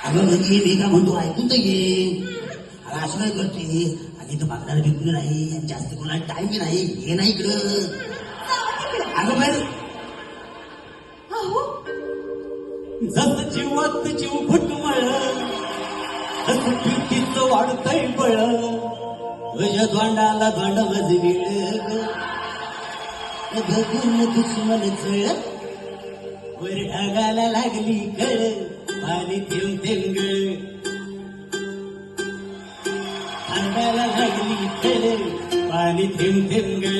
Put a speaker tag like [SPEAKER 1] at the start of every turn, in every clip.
[SPEAKER 1] अगं म्हणजे मी का म्हणतो ऐकून तर घे. अगं असं काय करते आणि तर बघणार बिकून नाही आणि जास्त कोणाला टाइम नाही हे नाही इकडं. अगं बाई
[SPEAKER 2] जस जीवात जीव फुटमळ तस पिंकीचं वाढतंय बळ तुझ्या तोंडाला तोंड वजविळ बघून दुश्मन चळ वर ढगाला लागली कळ पाणी थेंब थेंब गळ ढगाला लागली कळ पाणी थेंब थेंब गळ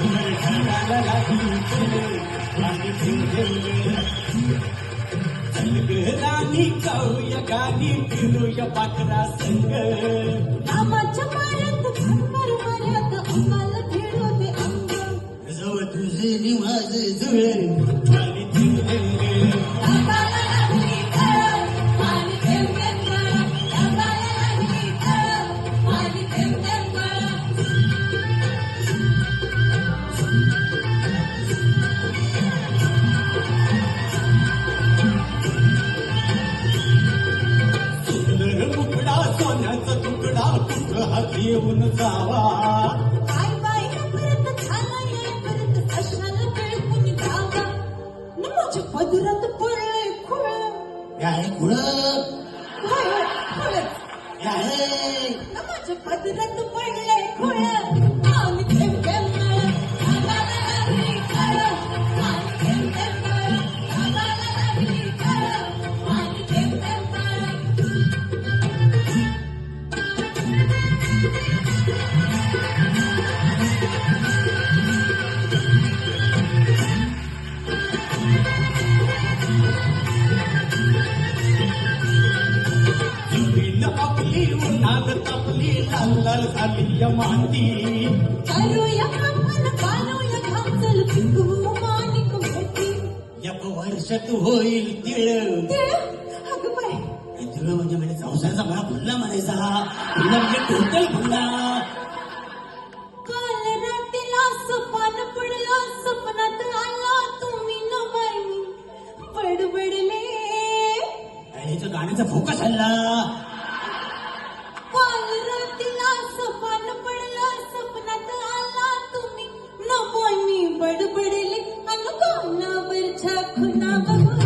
[SPEAKER 2] वर ढगाला लागली कळ पाणी थेंब थेंब गळ राणी गाऊया गाणी फिरूया पाखरा संग
[SPEAKER 3] रामाच्या माऱ्यात घनभर माऱ्यात अंगाला भिडवते अंग
[SPEAKER 1] जवळ तुझे नि माझे जुळ
[SPEAKER 2] पाणी थेंब थेंब गळ
[SPEAKER 3] अंगाला लागली कळ पाणी थेंब थेंब गळ अंगाला लागली कळ पाणी थेंब थेंब गळ
[SPEAKER 2] सुंदर मुकडा सोन्याचा तुकडा कुठं हात येऊन जावा
[SPEAKER 3] काय बाय परत झाला ये परत कशाला बेळकून जावा न माझ्या पदरात पडले खुळ
[SPEAKER 1] आहे खुळ
[SPEAKER 3] होय खुळ
[SPEAKER 1] आहे
[SPEAKER 3] न माझ्या पदरात पडले खुळ पाणी थेंब थेंब गळ अंगाला लागली कळ पाणी थेंब थेंब गळ अंगाला लागली कळ पाणी थेंब थेंब गळ
[SPEAKER 2] जमीन आपली उन्हात तापली लाल लाल झाली या माती
[SPEAKER 3] करूया आपण काढूया घामचल पिकवू माणिक मोती
[SPEAKER 2] एक वर्षात होईल तिळ
[SPEAKER 3] ते अगं बाई
[SPEAKER 1] तुला म्हणजे म्हणजे संसाराचा मला भुलला म्हणायचा तुला म्हणजे टोटल भुलला.
[SPEAKER 3] काल रात्रीला सपान पडला सपनात आला तुम्ही न बाई बडबडले
[SPEAKER 1] आणि इथं गाण्याचा फोकस हल्ला.
[SPEAKER 3] काल रात्रीला सपान पडला सपनात आला तुम्ही न बाई बडबडले अन कानावरच्या खुना बघू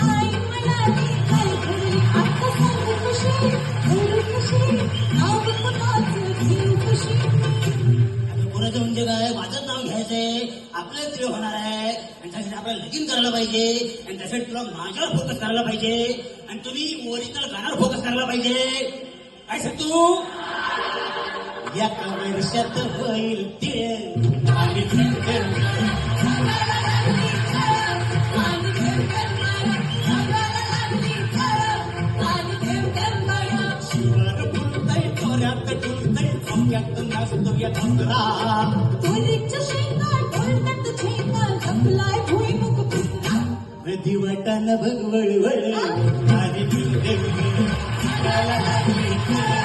[SPEAKER 3] आई म्हणाली काय घडली आता सांग कशी घरी कशी नाव कुणाचं घेऊ कशी
[SPEAKER 1] आता कोणाचं म्हणजे काय माझंच नाव घ्यायचंय आपलंच तिळ होणार आहे आणि त्यासाठी आपल्याला लगीन करायला पाहिजे आणि त्यासाठी तुला माझ्यावर फोकस करायला पाहिजे आणि तुम्ही ओरिजिनल गाण्यावर फोकस करायला पाहिजे. काय सांगतो
[SPEAKER 2] एक वर्षात होईल तिळ आणि थेंब थेंब गळ. शिवार फुलतंय तोऱ्यात डुलतंय झोक्यात नाचतो या डोंगरा नदी वाटानं बघ वळवळ आणि थेंब थेंब गळ. अंगाला लागली कळ